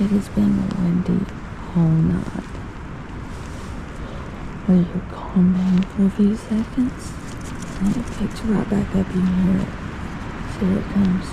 It has been windy all night. Will you calm down for a few seconds? And it picks right back up. You can hear it. See where it comes.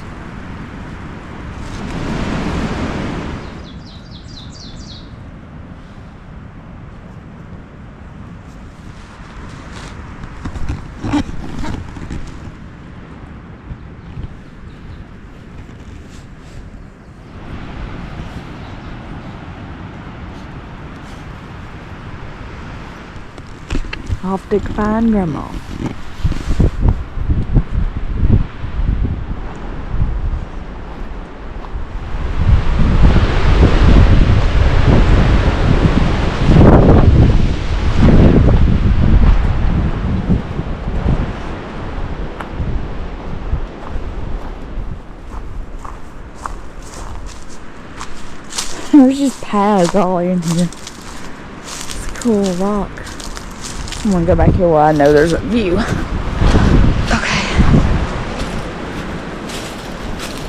Off to find Grandma. There's just paths all in here. It's a cool rock. I'm gonna go back here where I know there's a view. Okay.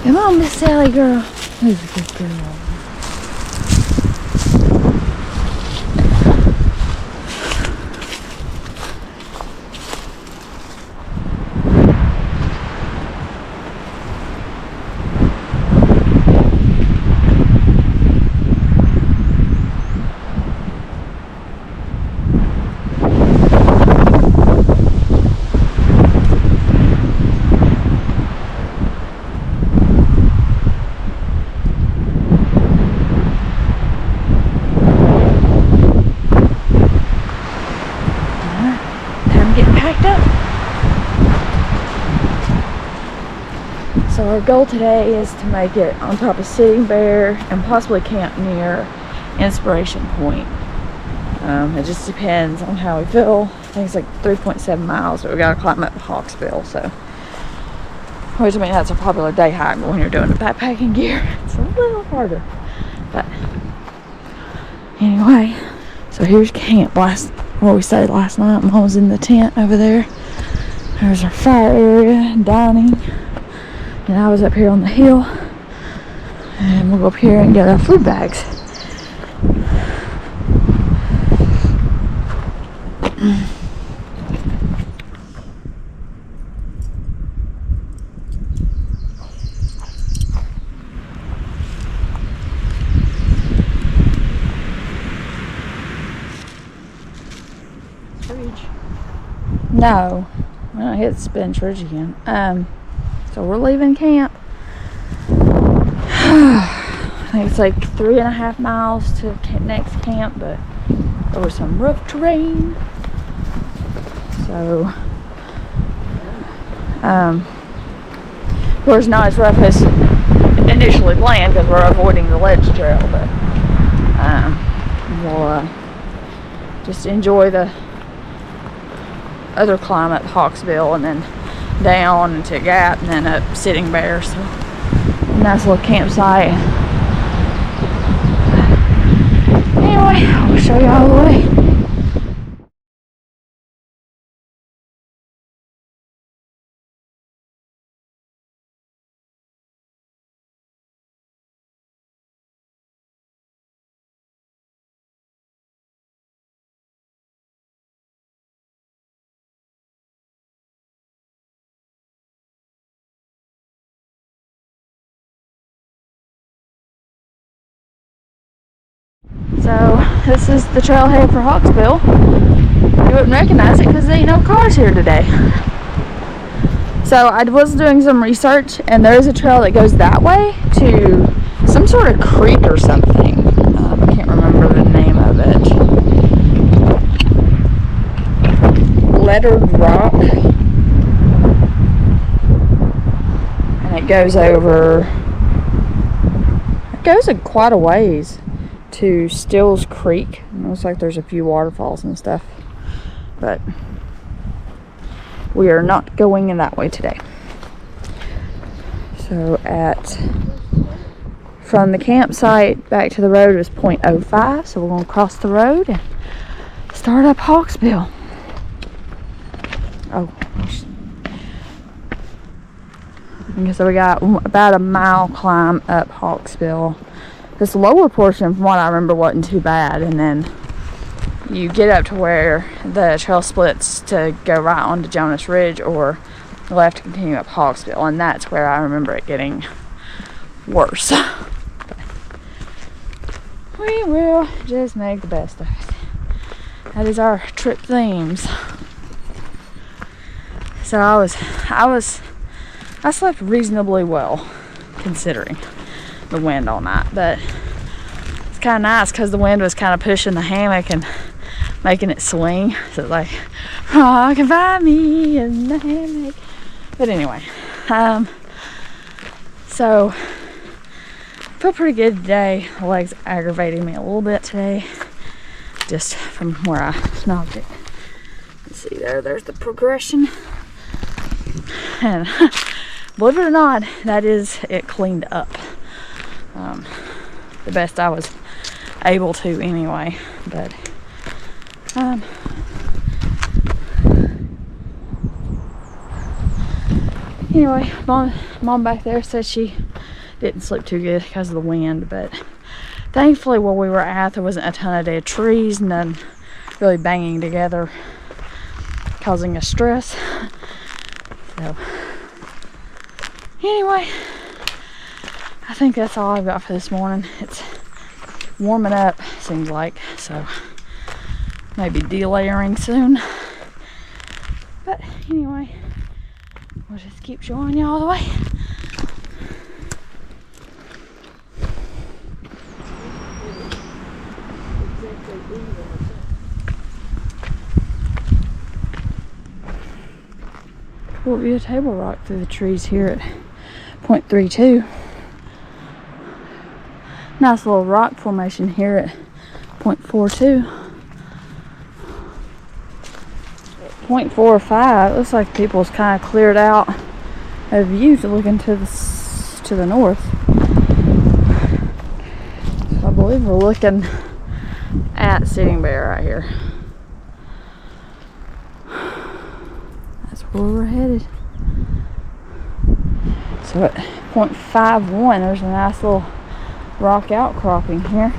Come on, Miss Sally girl. Who's a good girl? So our goal today is to make it on top of Sitting Bear and possibly camp near Inspiration Point. It just depends on how we feel. I think it's like 3.7 miles, but we gotta climb up Hawksbill, so which I mean that's a popular day hike, but when you're doing the backpacking gear, it's a little harder. But anyway, so here's camp. Where we stayed last night. Mom was in the tent over there. There's our fire area, dining. And I was up here on the hill. And we'll go up here and get our food bags. No, I don't hit the spin ridge again. So we're leaving camp. I think it's like 3.5 miles to next camp, but over some rough terrain. So, of course, not as rough as initially planned because we're avoiding the ledge trail, but we'll just enjoy the other climb up Hawksbill and then down into Gap and then up Sitting Bear. So nice little campsite. Anyway, I'll show you all the way. So this is the trailhead for Hawksbill. You wouldn't recognize it because there ain't no cars here today. So I was doing some research and there is a trail that goes that way to some sort of creek or something. I can't remember the name of it. Lettered Rock. And it goes over, it goes in quite a ways to Stills Creek. It looks like there's a few waterfalls and stuff, but we are not going in that way today. So from the campsite back to the road was 0.05, so we're going to cross the road and start up Hawksbill. So we got about a mile climb up Hawksbill this lower portion, from what I remember, wasn't too bad, and then you get up to where the trail splits to go right onto Jonas Ridge or left to continue up Hawksbill, and that's where I remember it getting worse. But we will just make the best of it. That is our trip themes. So I slept reasonably well considering the wind all night, but it's kind of nice because the wind was kind of pushing the hammock and making it swing, so it's like rock and find me in the hammock. But anyway, so I feel pretty good today. The leg's aggravating me a little bit today, just from where I knocked it. Let's see there's the progression, and believe it or not, that is it cleaned up. The best I was able to anyway, but anyway, mom back there said she didn't sleep too good because of the wind, but thankfully where we were at there wasn't a ton of dead trees, none really banging together causing us stress. So anyway, I think that's all I've got for this morning. It's warming up, seems like, so maybe delayering soon. But anyway, we'll just keep showing you all the way. Cool view of Table Rock through the trees here at 0.32. Nice little rock formation here at 0.42. 0.45. It looks like people's kind of cleared out a view to look into the north. So I believe we're looking at Sitting Bear right here. That's where we're headed. So at 0.51, there's a nice little rock outcropping here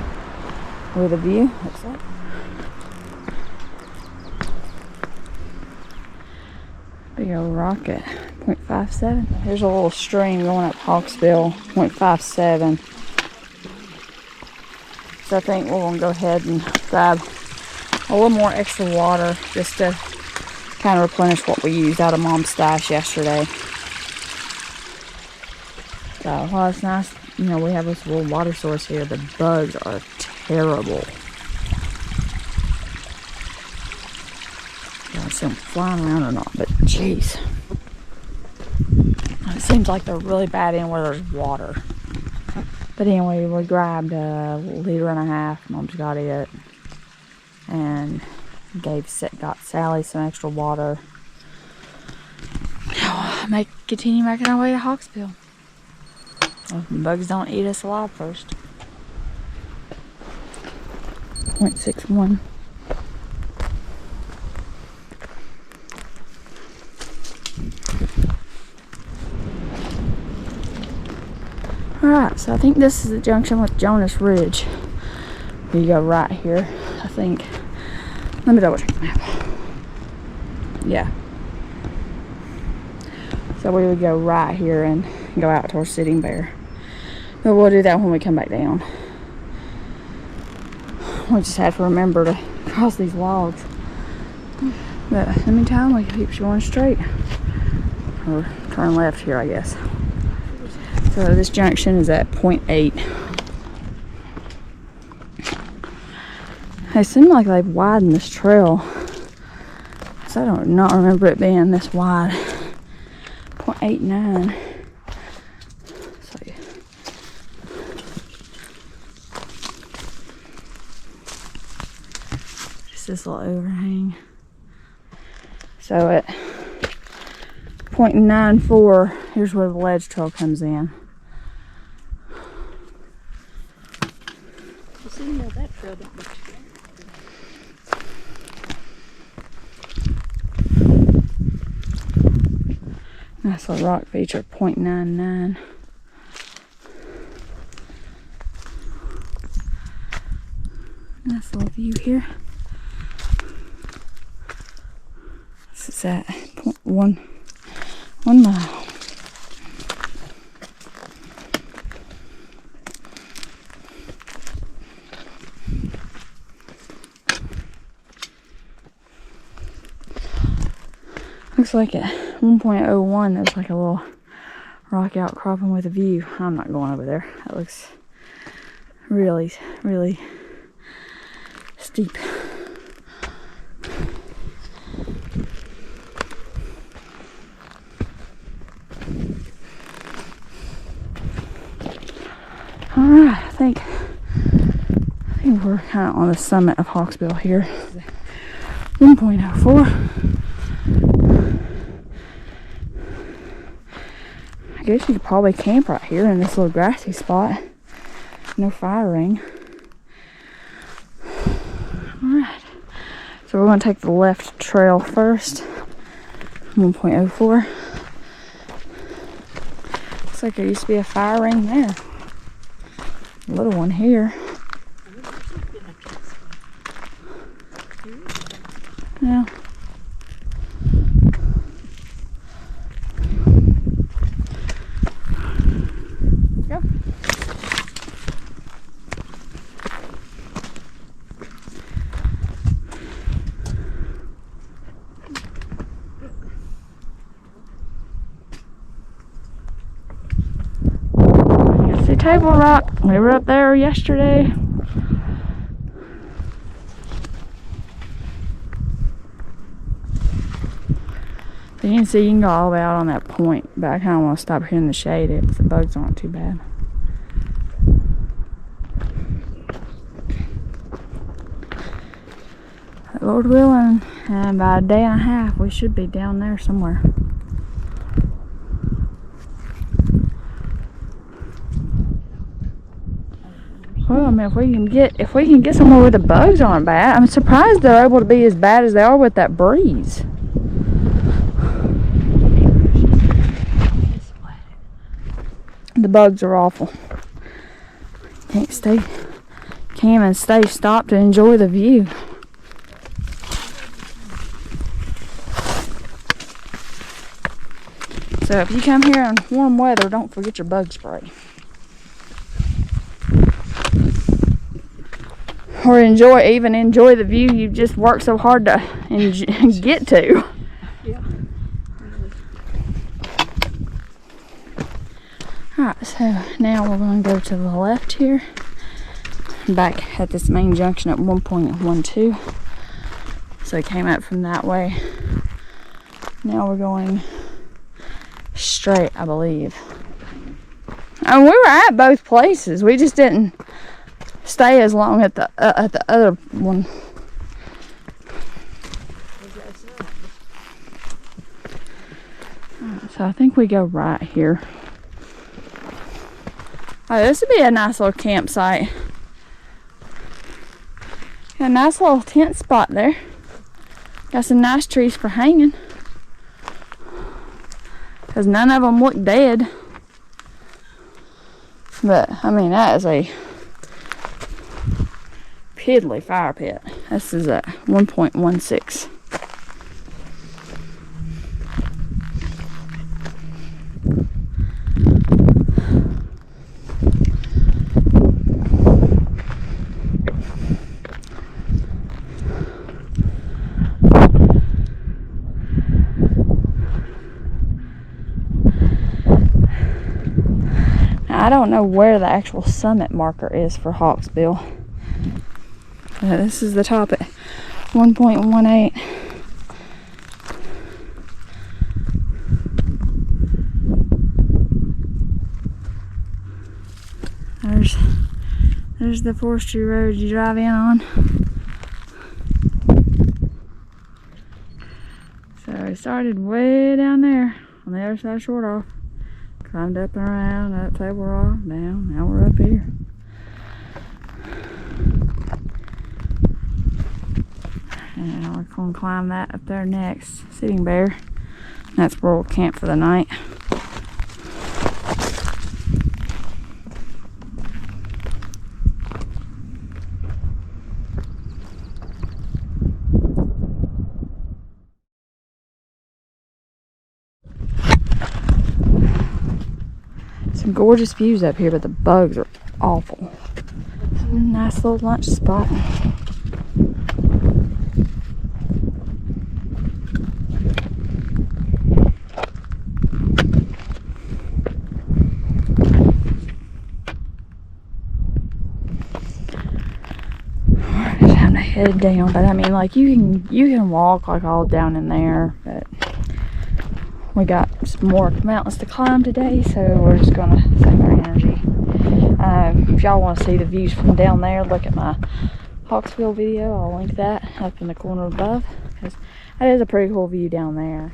with a view, looks like. Big old rock at 0.57. Here's a little stream going up Hawksbill, 0.57. So I think we're gonna go ahead and grab a little more extra water just to kind of replenish what we used out of Mom's stash yesterday. So while it's nice, you know, we have this little water source here, the bugs are terrible. I don't know if they're flying around or not, but jeez. It seems like they're really bad in where there's water. But anyway, we grabbed a 1.5 liters. Mom's got it. And got Sally some extra water. Now, continue making our way to Hawksbill. Well, the bugs don't eat us alive first. 0.61. Alright, so I think this is the junction with Jonas Ridge. You go right here, I think. Let me double check the map. Yeah. So we would go right here and go out towards Sitting Bear. But we'll do that when we come back down. We just have to remember to cross these logs. But in the meantime, we keep going straight. Or turn left here, I guess. So this junction is at 0.8. It seems like they've widened this trail. So I don't not remember it being this wide. 0.89. So just this little overhang. So at 0.94, here's where the ledge trail comes in. That trail don't look too bad. Nice little rock feature, 0.99. Nice little view here. This is at 1 mile. Looks like at 1.01 there's like a little rock outcropping with a view. I'm not going over there. That looks really, really steep. Alright, I think we're kind of on the summit of Hawksbill here. 1.04. I guess you could probably camp right here in this little grassy spot. No fire ring. Alright. So we're going to take the left trail first. 1.04. Looks like there used to be a fire ring there. A little one here. Yeah. Go. See Table Rock. We were up there yesterday. But you can see you can go all the way out on that point, but I kind of want to stop here in the shade if the bugs aren't too bad. Lord willing, and by a day and a half we should be down there somewhere. Well, I mean, if we can get somewhere where the bugs aren't bad, I'm surprised they're able to be as bad as they are with that breeze. The bugs are awful. Can't even stay stopped to enjoy the view. So if you come here in warm weather, don't forget your bug spray. Or enjoy the view you just worked so hard to get to. Yeah. Alright, so now we're going to go to the left here. Back at this main junction at 1.12. So it came up from that way. Now we're going straight, I believe. And we were at both places. We just didn't stay as long at the other one. So I think we go right here. Oh, this would be a nice little campsite. Got a nice little tent spot there. Got some nice trees for hanging. Because none of them look dead. But, I mean, that is a piddly fire pit. This is at 1.16. I don't know where the actual summit marker is for Hawksbill. This is the top at 1.18. There's the forestry road you drive in on. So it started way down there on the other side of Short Off. Climbed up and around, up Table Rock, down. Now we're up here. And we're going to climb that up there next. Sitting Bear. That's where we'll camp for the night. Some gorgeous views up here, but the bugs are awful. Nice little lunch spot. Time to head down, but I mean, like, you can walk like all down in there, but we got some more mountains to climb today, so we're just gonna save our energy. If y'all want to see the views from down there, look at my Hawksville video. I'll link that up in the corner above, because that is a pretty cool view down there.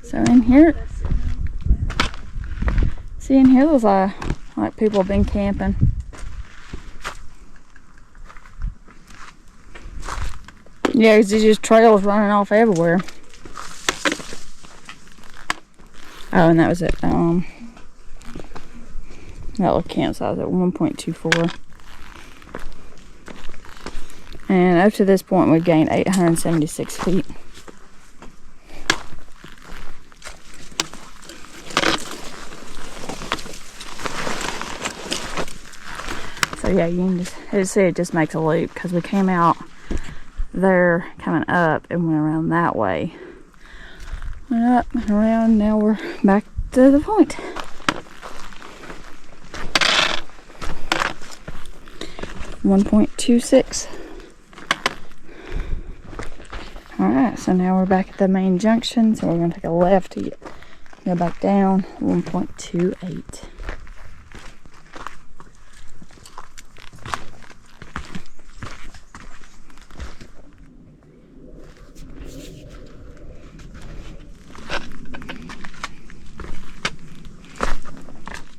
So in here, see in here, there's like people have been camping. Yeah, it's just trails running off everywhere. Oh, and that was it. That little campsite was at 1.24. And up to this point, we've gained 876 feet. So yeah, you can just see it just makes a loop, because we came out there coming up and went around that way. Went up and around, now we're back to the point. .26. Alright, so now we're back at the main junction, so we're going to take a left to go back down. 1.28.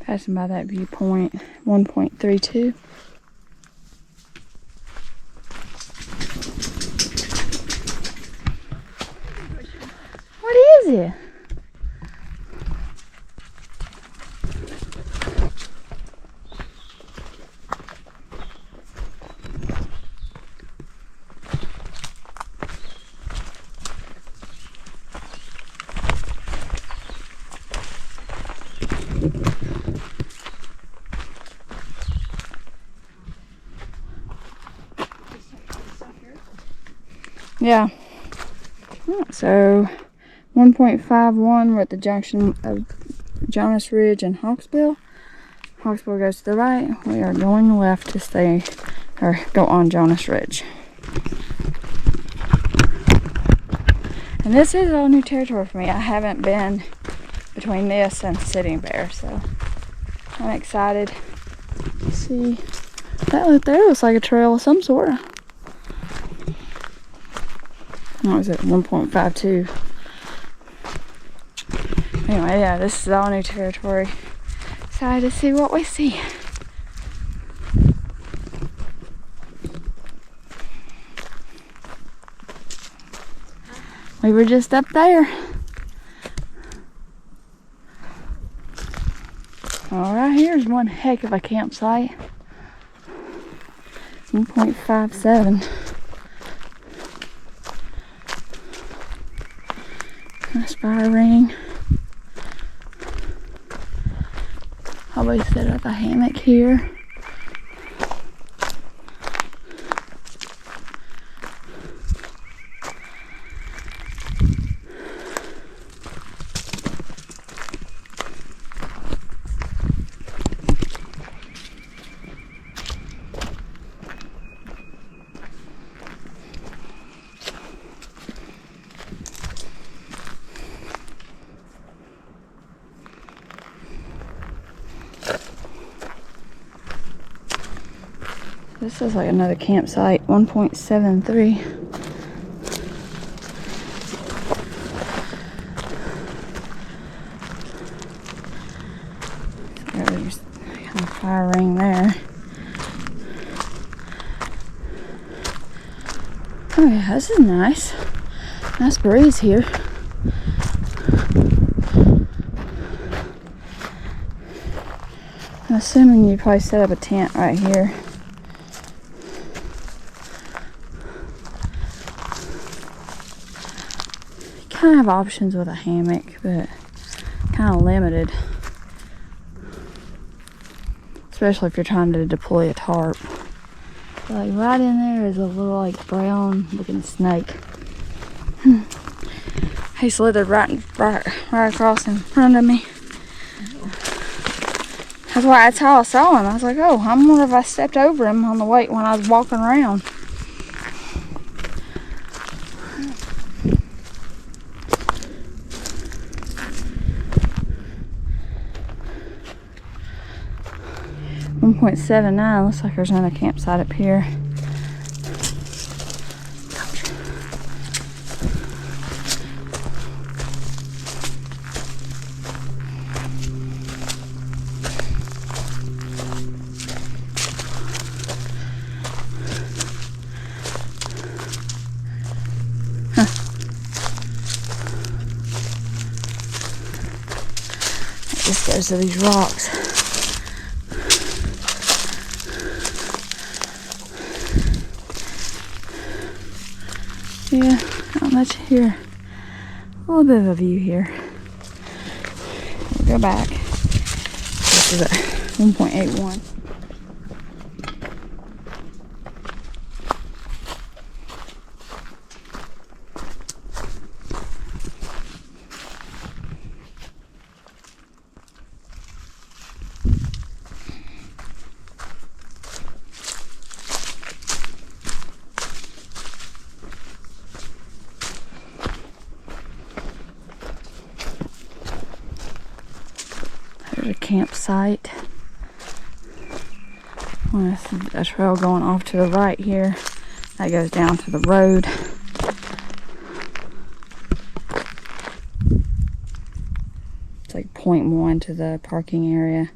Passing by that viewpoint, 1.32. What is it? Yeah. So 1.51, we're at the junction of Jonas Ridge and Hawksbill. Hawksbill goes to the right. We are going left to stay, or go on Jonas Ridge. And this is all new territory for me. I haven't been between this and Sitting Bear, so I'm excited to see. That right there looks like a trail of some sort. What was it? 1.52. Anyway, yeah, this is all new territory. Excited to see what we see. We were just up there. All right, here's one heck of a campsite. 1.57. Nice fire ring. Always set up a hammock here. This is like another campsite, 1.73. fire ring there. Oh yeah, this is nice. Nice breeze here. I'm assuming you probably set up a tent right here. You kind of have options with a hammock, but kind of limited. Especially if you're trying to deploy a tarp. Like right in there is a little like brown looking snake. He slithered right across in front of me. That's how I saw him. I was like, oh, I wonder if I stepped over him on the way when I was walking around. .79. Looks like there's another campsite up here. It just goes to these rocks. Yeah, not much here. A little bit of a view here. We'll go back. This is at 1.81. There's a campsite. There's a trail going off to the right here. That goes down to the road. It's like 0.1 to the parking area.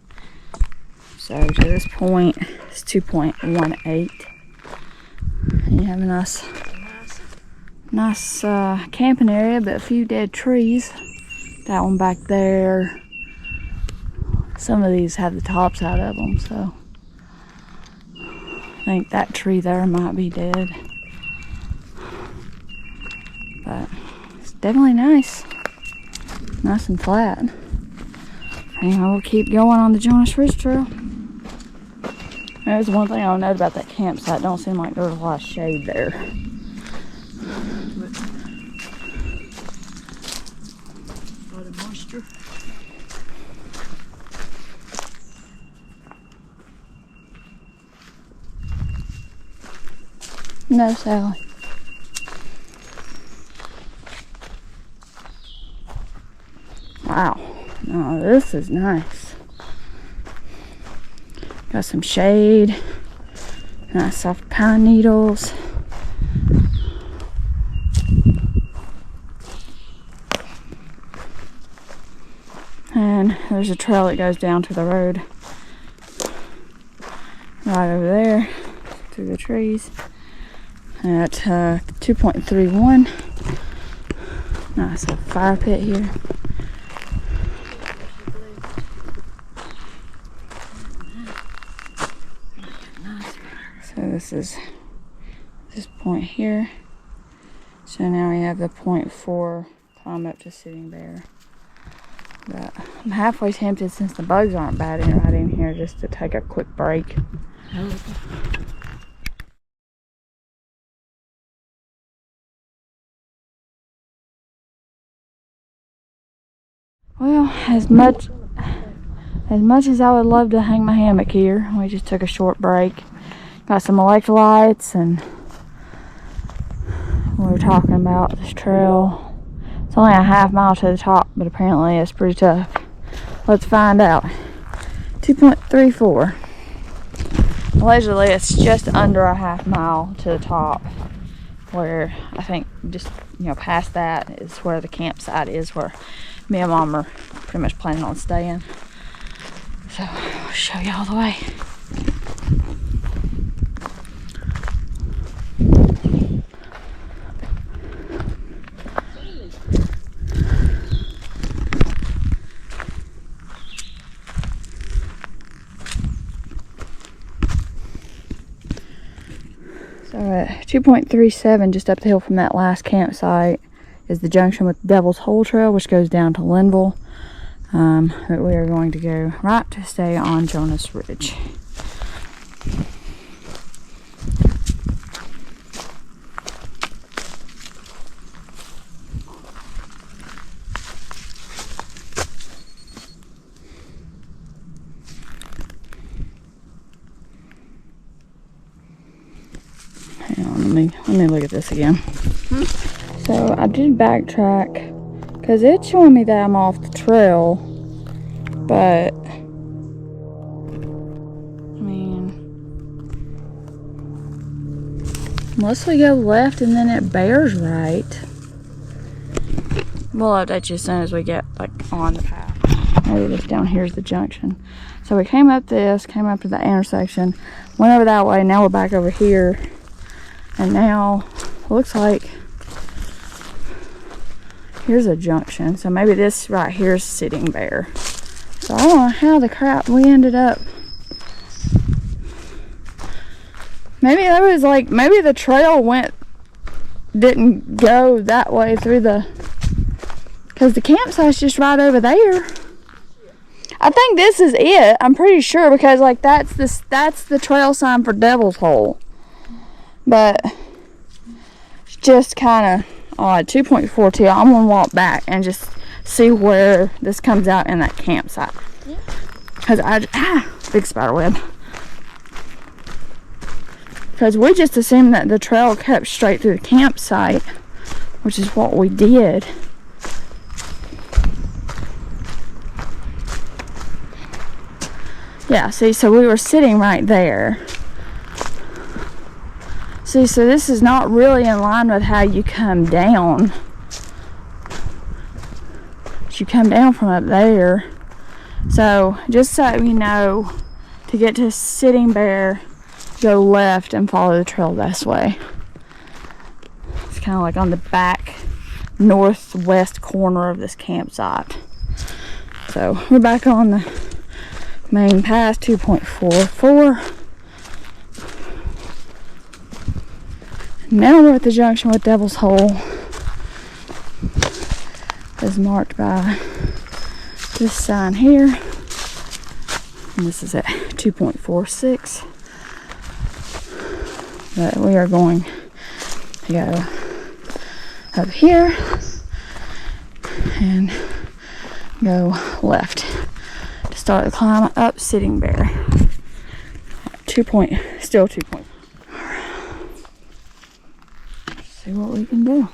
So to this point, it's 2.18. And you have a nice camping area, but a few dead trees. That one back there. Some of these have the tops out of them, so I think that tree there might be dead. But it's definitely nice. Nice and flat. Anyway, we'll keep going on the Jonas Ridge Trail. There's one thing I'll note about that campsite. Don't seem like there's a lot of shade there. A lot of moisture. No, Sally. Wow. Oh, this is nice. Got some shade. Nice soft pine needles. And there's a trail that goes down to the road. Right over there. Through the trees. At 2.31. Nice little fire pit here. So this is this point here. So now we have the 0.4 climb up to Sitting Bear. But I'm halfway tempted, since the bugs aren't batting right in here, just to take a quick break. Well, as much as I would love to hang my hammock here, we just took a short break. Got some electrolytes, and we were talking about this trail. It's only a half mile to the top, but apparently it's pretty tough. Let's find out. 2.34. Allegedly, it's just under a half mile to the top, where I think just, past that is where the campsite is, where me and Mom are pretty much planning on staying. So I'll show you all the way. So at 2.37, just up the hill from that last campsite, is the junction with Devil's Hole Trail, which goes down to Linville. But we are going to go right to stay on Jonas Ridge. Hang on, let me look at this again. So I did backtrack because it's showing me that I'm off the trail, but I mean, unless we go left and then it bears right. We'll update you as soon as we get like on the path. Maybe this down here is the junction. So we came up this, came up to the intersection, went over that way, now we're back over here. And now it looks like here's a junction. So maybe this right here is Sitting Bear. So I don't know how the crap we ended up. Maybe there was like, maybe the trail didn't go that way through because the campsite's just right over there. I think this is it. I'm pretty sure because like that's the trail sign for Devil's Hole. But it's just kind of odd. 2.42. I'm gonna walk back and just see where this comes out in that campsite. Because big spider web. Because we just assumed that the trail kept straight through the campsite, which is what we did. Yeah, see, so we were sitting right there. See, so this is not really in line with how you come down. You come down from up there. So, just so you know, to get to Sitting Bear, go left and follow the trail this way. It's kind of like on the back northwest corner of this campsite. So, we're back on the main path, 2.44. Now we're at the junction with Devil's Hole, as marked by this sign here, and this is at 2.46. But we are going to go up here and go left to start the climb up Sitting Bear. Still 2. See what we can do.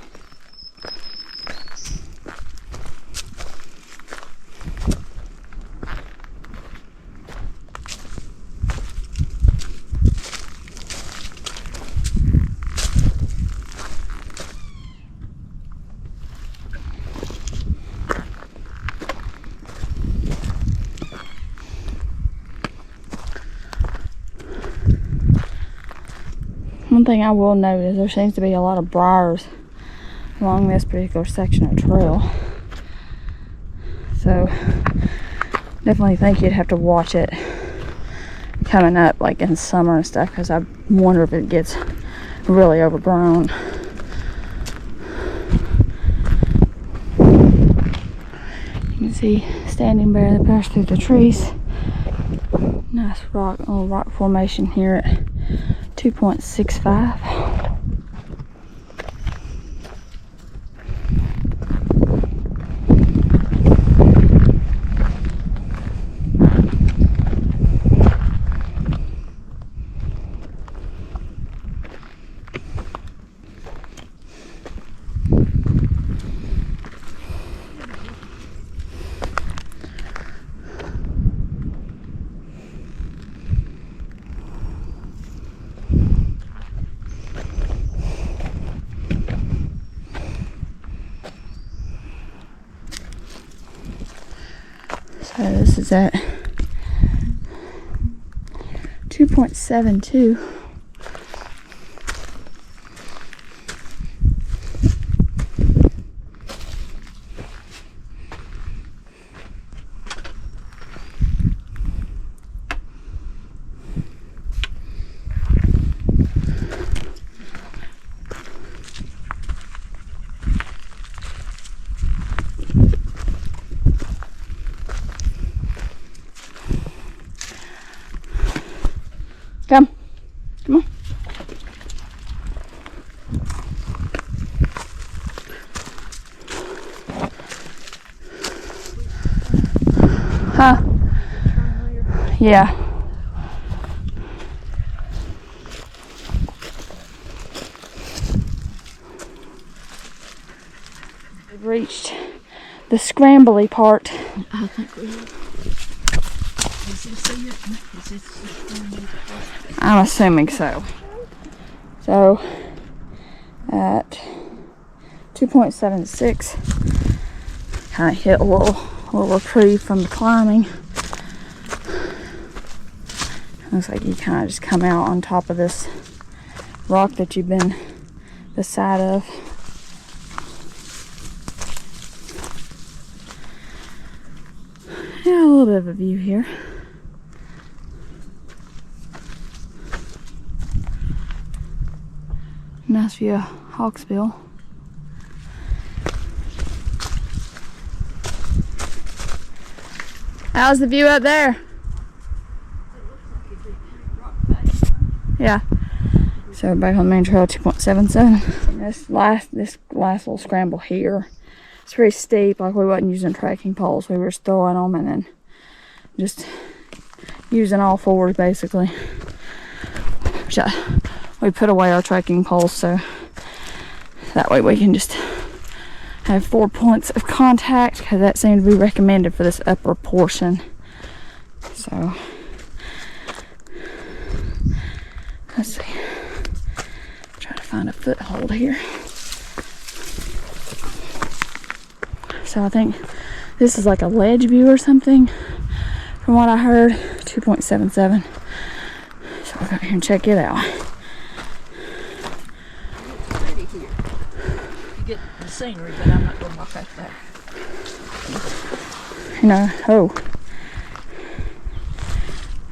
One thing I will note is there seems to be a lot of briars along this particular section of trail. So definitely think you'd have to watch it coming up like in summer and stuff, because I wonder if it gets really overgrown. You can see Standing Bear that passed through the trees. Nice little rock formation here at 2.65. So this is at 2.72. Come on. Huh? Yeah. We've reached the scrambly part. I think we have. Is this it? Is this the scrambly part? I'm assuming so. So at 2.76, kind of hit a little reprieve from the climbing. Looks like you kind of just come out on top of this rock that you've been the side of. Yeah, a little bit of a view here. Nice view of Hawksbill. How's the view up there? Yeah. So back on the main trail, 2.77. This last little scramble here, it's very steep. Like we wasn't using trekking poles, we were just throwing them and then just using all fours basically. We put away our trekking poles so that way we can just have 4 points of contact, because that seemed to be recommended for this upper portion. So let's see. Try to find a foothold here. So I think this is like a ledge view or something from what I heard. 2.77. So we'll go here and check it out. Pretty here. You get the scenery, but I'm not going to walk out there. You know, oh.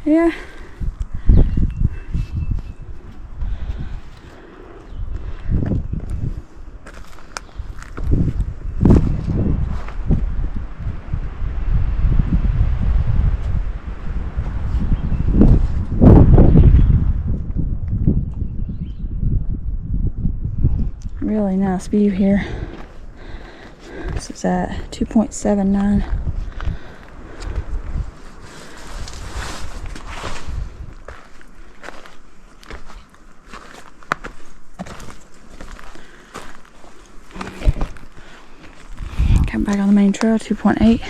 Yeah. Really nice view here. This is at 2.79. Come back on the main trail, 2.8.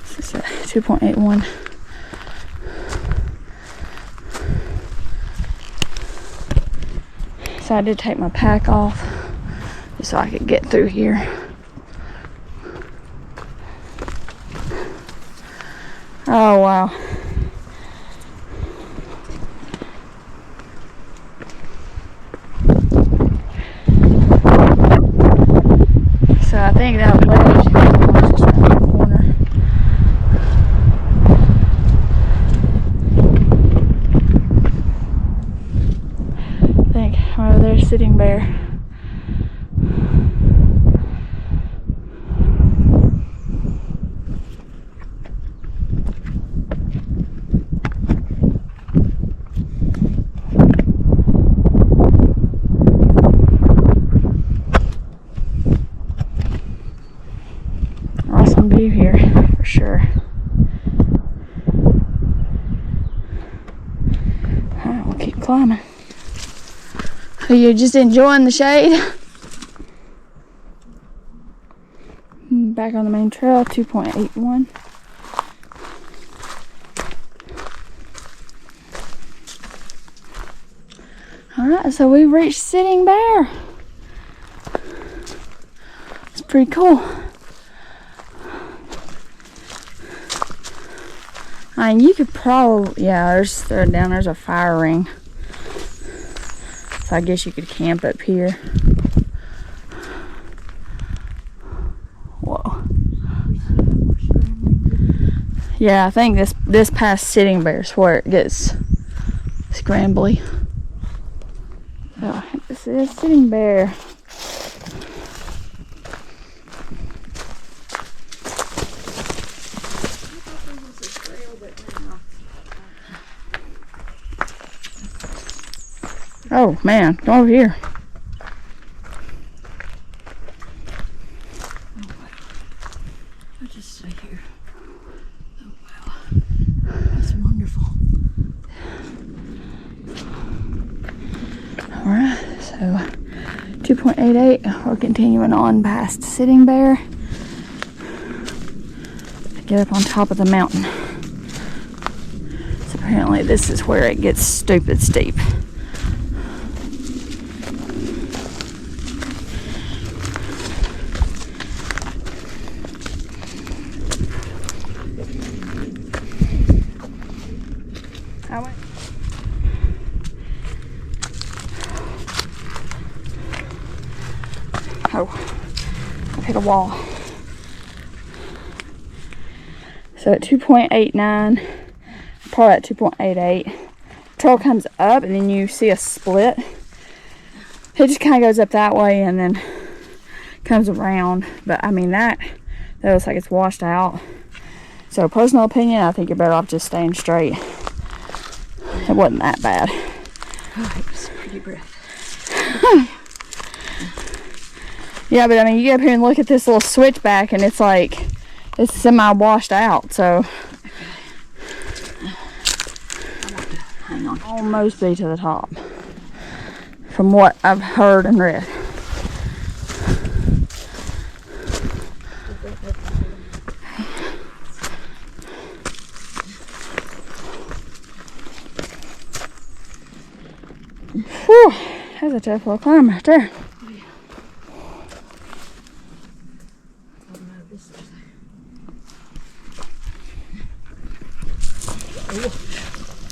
This is at 2.81. So I did take my pack off just so I could get through here. Oh wow. So I think that ledge is just around the corner. I think right over there, sitting bear. Awesome view here for sure. Alright, we'll keep climbing. Are you just enjoying the shade? Back on the main trail, 2.81. Alright, so we've reached Sitting Bear. It's pretty cool. I mean, you could probably, yeah, there's a fire ring. So I guess you could camp up here. Whoa. Yeah, I think this past Sitting Bear's where it gets scrambly. So this is Sitting Bear. Oh man, go over here. I'll just stay here. Oh wow. That's wonderful. Alright, so 2.88, we're continuing on past Sitting Bear. Get up on top of the mountain. So apparently this is where it gets stupid steep. Oh, I've hit a wall. So at 2.89, probably at 2.88, trail comes up and then you see a split. It just kind of goes up that way and then comes around. But I mean, that looks like it's washed out. So personal opinion, I think you're better off just staying straight. It wasn't that bad. Oh, it was a pretty breath. Yeah, but I mean, you get up here and look at this little switchback and it's like, it's semi-washed out, so. Hang on. Almost be to the top, from what I've heard and read. Whew, that's a tough little climb right there.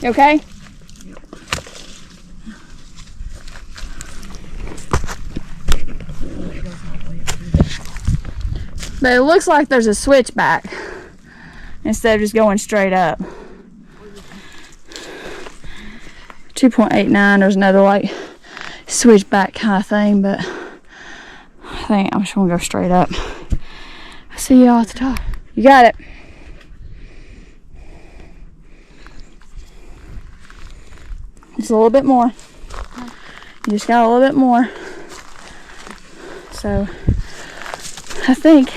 You okay? But it looks like there's a switchback instead of just going straight up. 2.89, there's another like switchback kind of thing, but I think I'm just gonna go straight up. I'll see y'all at the top. You got it. Just a little bit more. You just got a little bit more. So I think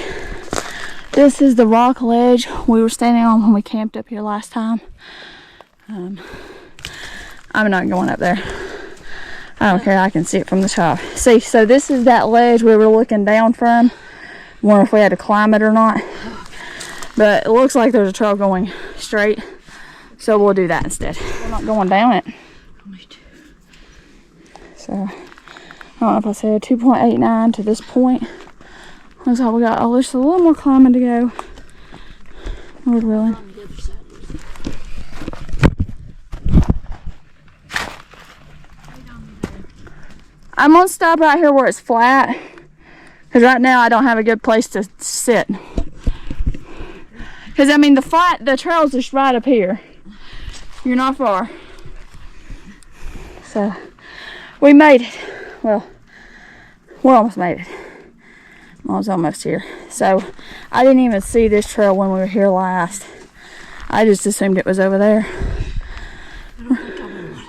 this is the rock ledge we were standing on when we camped up here last time. I'm not going up there. I don't care, I can see it from the top. See, so this is that ledge we were looking down from. Wonder if we had to climb it or not. But it looks like there's a trail going straight. So we'll do that instead. We're not going down it. So, I don't know if I said 2.89 to this point. Looks like we got just a little more climbing to go. Lord willing. I'm gonna stop right here where it's flat. Because right now I don't have a good place to sit. Because I mean the trail's just right up here. You're not far. So we made it. Well, we almost made it. I was almost here. So I didn't even see this trail when we were here last. I just assumed it was over there. I don't think I want it.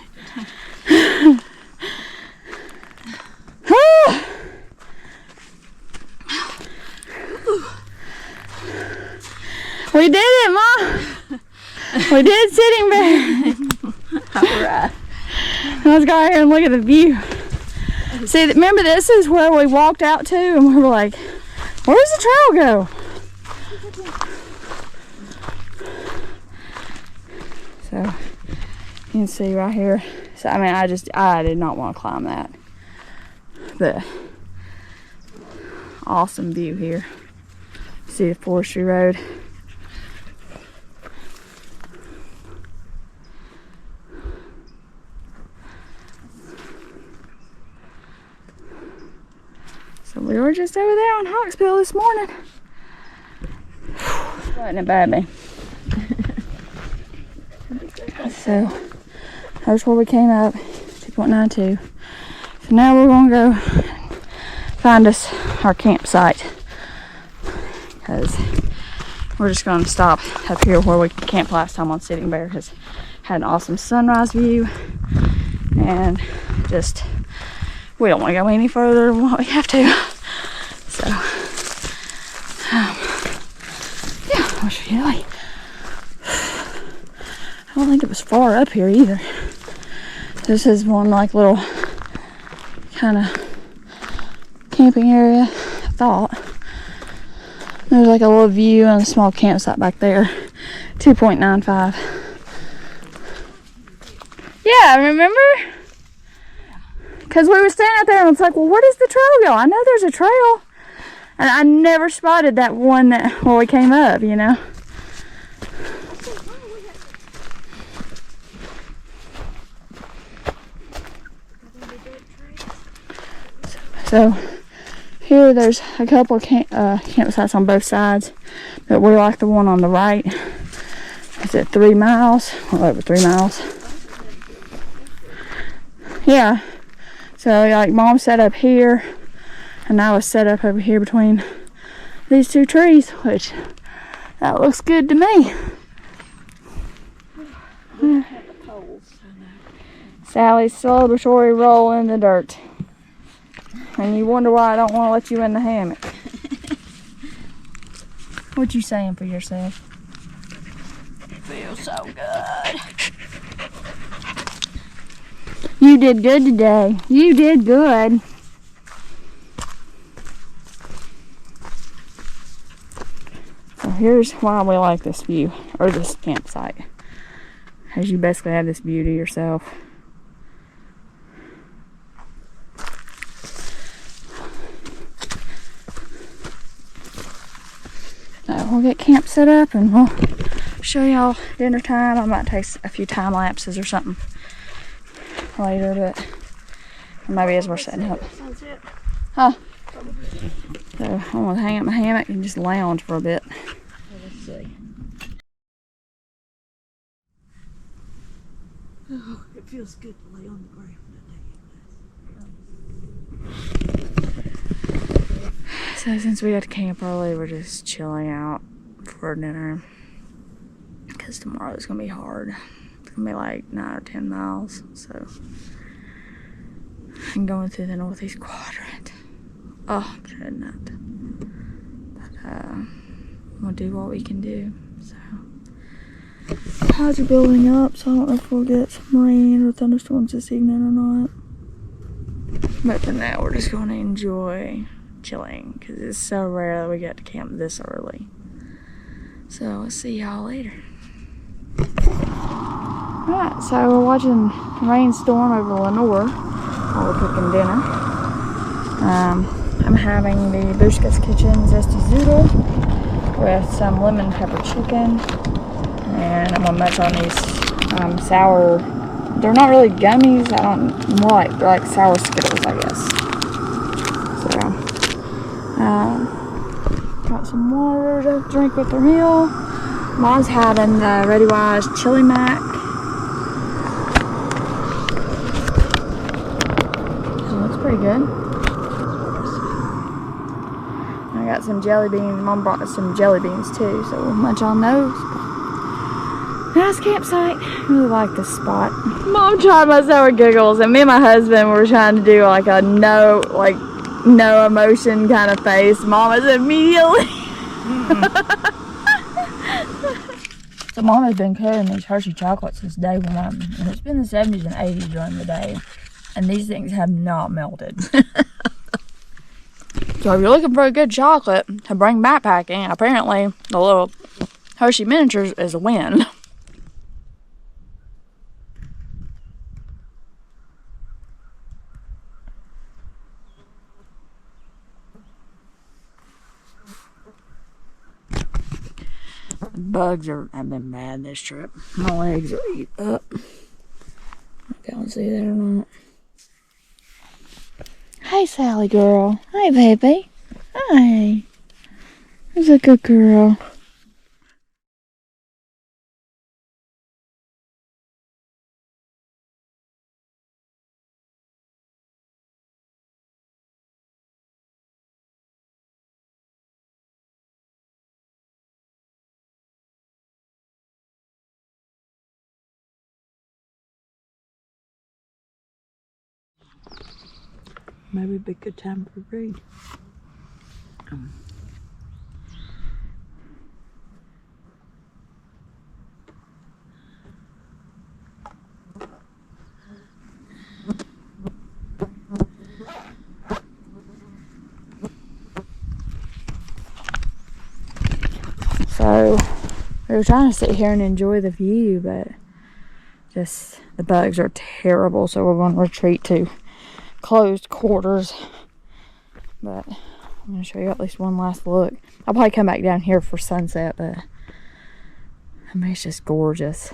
We did it, Mom! We did Sitting Bear! Alright. Let's go out here and look at the view. See, remember this is where we walked out to and we were like, where does the trail go? So, you can see right here. So, I mean, I did not want to climb that. But awesome view here. See the forestry road. So we were just over there on Hawksbill this morning. Wasn't it bad, me? So that's where we came up, 2.92. So now we're gonna go find us our campsite, because we're just gonna stop up here where we camped last time on Sitting Bear, because had an awesome sunrise view, and just we don't want to go any further than what we have to. So yeah, I was really, I don't think it was far up here either. This is one like little kind of camping area, I thought. There's like a little view and a small campsite back there. 2.95. Yeah, remember? Because we were standing out there and it's like, well, where does the trail go? I know there's a trail. And I never spotted that one that where we came up, you know? So here there's a couple of campsites on both sides, but we like the one on the right. It's at 3 miles, or over 3 miles. Yeah, so like Mom set up here, and I was set up over here between these two trees, which that looks good to me. Sally's celebratory roll in the dirt. And you wonder why I don't want to let you in the hammock. What you saying for yourself? Feels so good. You did good today. You did good. So here's why we like this view, or this campsite. As you basically have this view to yourself. We'll get camp set up and we'll show y'all dinner time. I might take a few time lapses or something later, but maybe as we're setting up. Huh? So I'm gonna hang up my hammock and just lounge for a bit. Let's see. Oh, it feels good to lay on the ground today. So since we had to camp early, we're just chilling out for dinner, because tomorrow is gonna be hard. It's gonna be like 9 or 10 miles, so I'm going through the northeast quadrant. Oh, I'm dreading that. But we'll do what we can do. So clouds are building up, so I don't know if we'll get some rain or thunderstorms this evening or not. But for now, we're just going to enjoy chilling, because it's so rare that we get to camp this early. So we'll see y'all later. Alright, so we're watching rainstorm over Lenore while we're cooking dinner. I'm having the Bushka's Kitchen Zesty Zoodle with some lemon pepper chicken, and I'm gonna munch on these sour, they're not really gummies, they're like sour Skittles, I guess. So got some water to drink with our meal. Mom's having the Ready Wise chili mac. So it looks pretty good. I got some jelly beans. Mom brought us some jelly beans too, so we'll munch on those. Nice campsite. Really like this spot. Mom tried my sour giggles, and me and my husband were trying to do like a no emotion kind of face. Mom was immediately. So Mom has been cooking these Hershey chocolates since day one, and it's been the 70s and 80s during the day, and these things have not melted. So if you're looking for a good chocolate to bring backpacking, apparently the little Hershey miniatures is a win. The bugs have been bad this trip. My legs are eat up. I can't see that or not. Hey, Sally girl. Hi, baby. Hi. Who's a good girl? Maybe it'd be a good time for a read. So, we were trying to sit here and enjoy the view, but just the bugs are terrible, so we're going to retreat to closed quarters. But I'm going to show you at least one last look. I'll probably come back down here for sunset, but I mean, it's just gorgeous.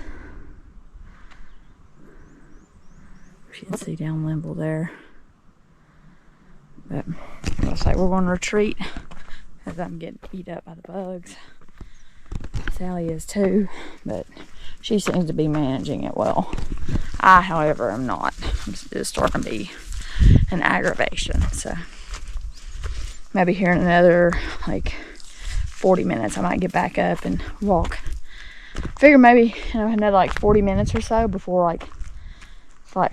You can see down Linville there. But it looks like we're going to retreat as I'm getting eat up by the bugs. Sally is too, but she seems to be managing it well. I, however, am not. It's just starting to be an aggravation. So maybe here in another like 40 minutes I might get back up and walk. Figure maybe another like 40 minutes or so before like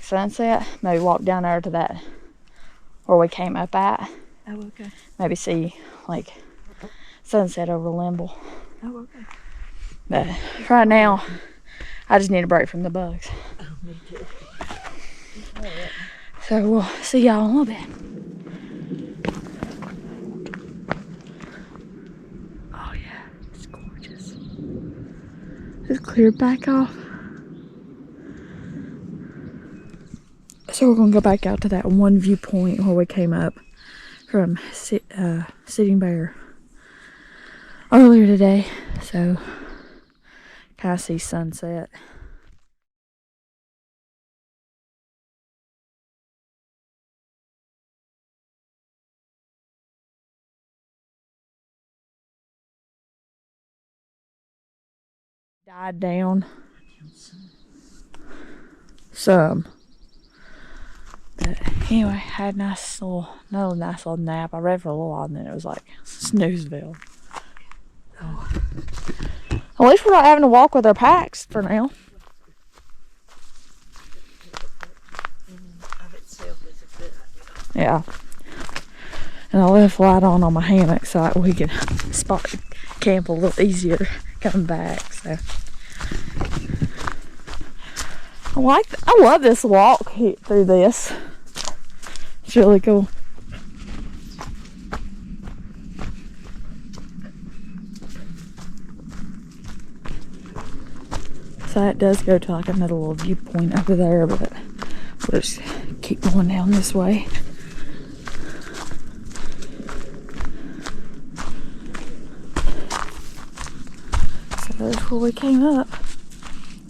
sunset. Maybe walk down there to that where we came up at. Oh, okay. Maybe see like sunset over Linville. Oh, okay. But right now, I just need a break from the bugs. Oh, me too. So we'll see y'all in a little bit. Oh yeah, it's gorgeous. Just cleared back off. So we're gonna go back out to that one viewpoint where we came up from Sitting Bear earlier today. So kind of see sunset. Died down some. But anyway, had a nice little nap. I read for a little while and then it was like snoozeville. So, at least we're not having to walk with our packs for now. Of itself is a good idea. Yeah. And I left light on my hammock so that we can spot camp a little easier coming back. So I love this walk through this. It's really cool. So that does go to like another little viewpoint over there, but we'll just keep going down this way. So that's where we came up.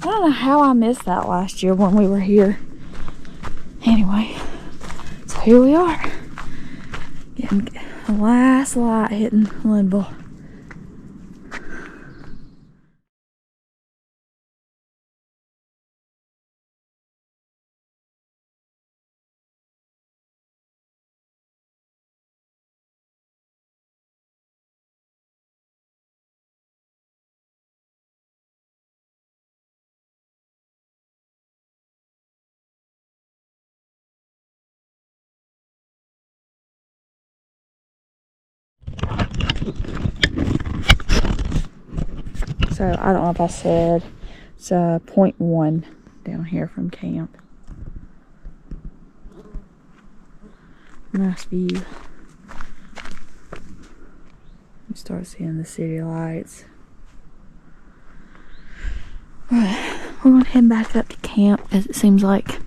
I don't know how I missed that last year when we were here. Anyway, so here we are. Getting the last light hitting Linville. So I don't know if I said it's 0.1 down here from camp. Nice view. You start seeing the city lights. We're going to head back up to camp as it seems like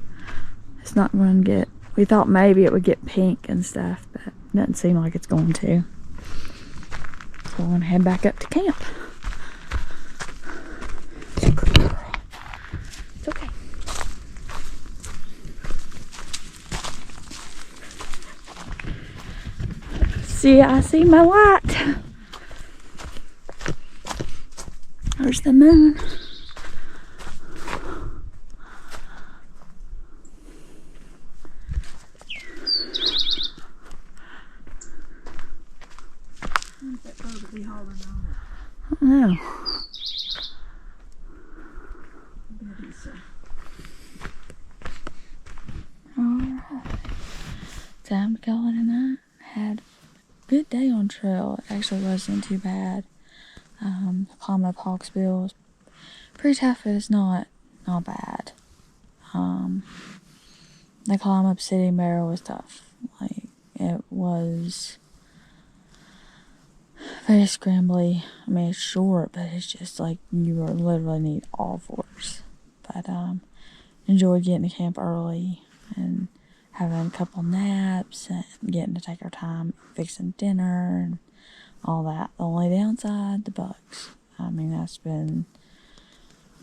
it's not going to get. We thought maybe it would get pink and stuff, but it doesn't seem like it's going to. So we're going to head back up to camp. See, I see my light. There's the moon. That bird will be hollering on it. I know. Bet he's, Alright. Time to call it a night. Had a good day on trail. It actually wasn't too bad. Climb up Hawksbill was pretty tough, but it's not bad. The climb up Sitting Bear was tough. Like, it was very scrambly. I mean, it's short, but it's just like you literally need all fours. But enjoyed getting to camp early and having a couple naps and getting to take our time fixing dinner and all that. The only downside, the bugs. I mean, that's been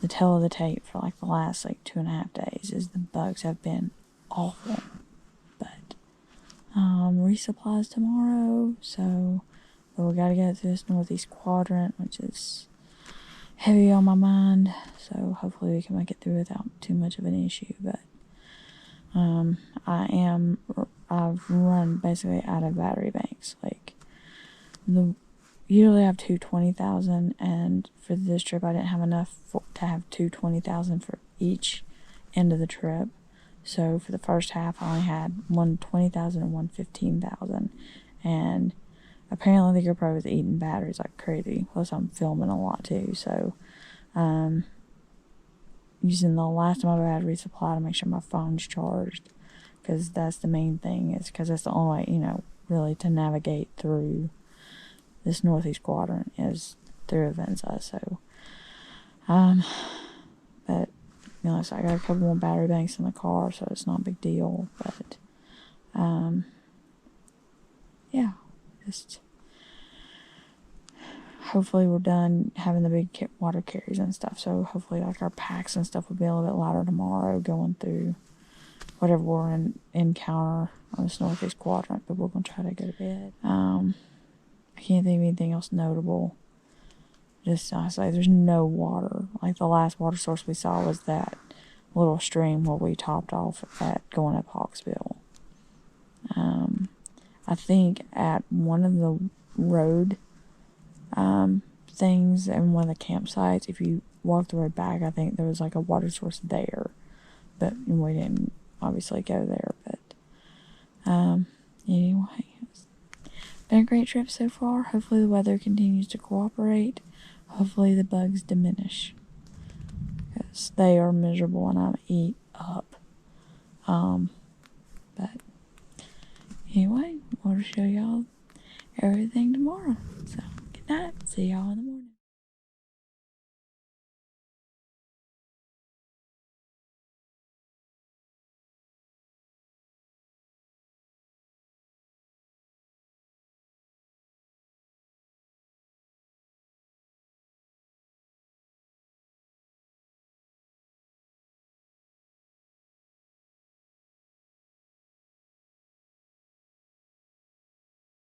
the tail of the tape for like the last 2.5 days, is the bugs have been awful. But resupplies tomorrow, so we gotta get through this northeast quadrant, which is heavy on my mind, so hopefully we can make it through without too much of an issue. But I've run basically out of battery banks. Usually I have two 20,000, and for this trip I didn't have enough to have two 20,000 for each end of the trip. So for the first half I only had one 20,000 and one 15,000, and apparently the GoPro was eating batteries like crazy. Plus I'm filming a lot too, so using the last of my battery supply to make sure my phone's charged, because that's the main thing, is because that's the only way, really to navigate through this northeast quadrant is through Avenza. So but so I got a couple more battery banks in the car, so it's not a big deal. But yeah, just hopefully we're done having the big water carries and stuff, so hopefully our packs and stuff will be a little bit lighter tomorrow going through whatever we're encounter on this northeast quadrant. But we're going to try to go to bed. I can't think of anything else notable. Just honestly, there's no water. Like the last water source we saw was that little stream where we topped off at going up Hawksbill. I think at one of the road things and one of the campsites, if you walk the road back, I think there was a water source there, but we didn't obviously go there. But anyway, it's been a great trip so far. Hopefully the weather continues to cooperate. Hopefully the bugs diminish, because they are miserable and I'm eat up. But anyway, I'll show y'all everything tomorrow. So good night. See y'all in the morning.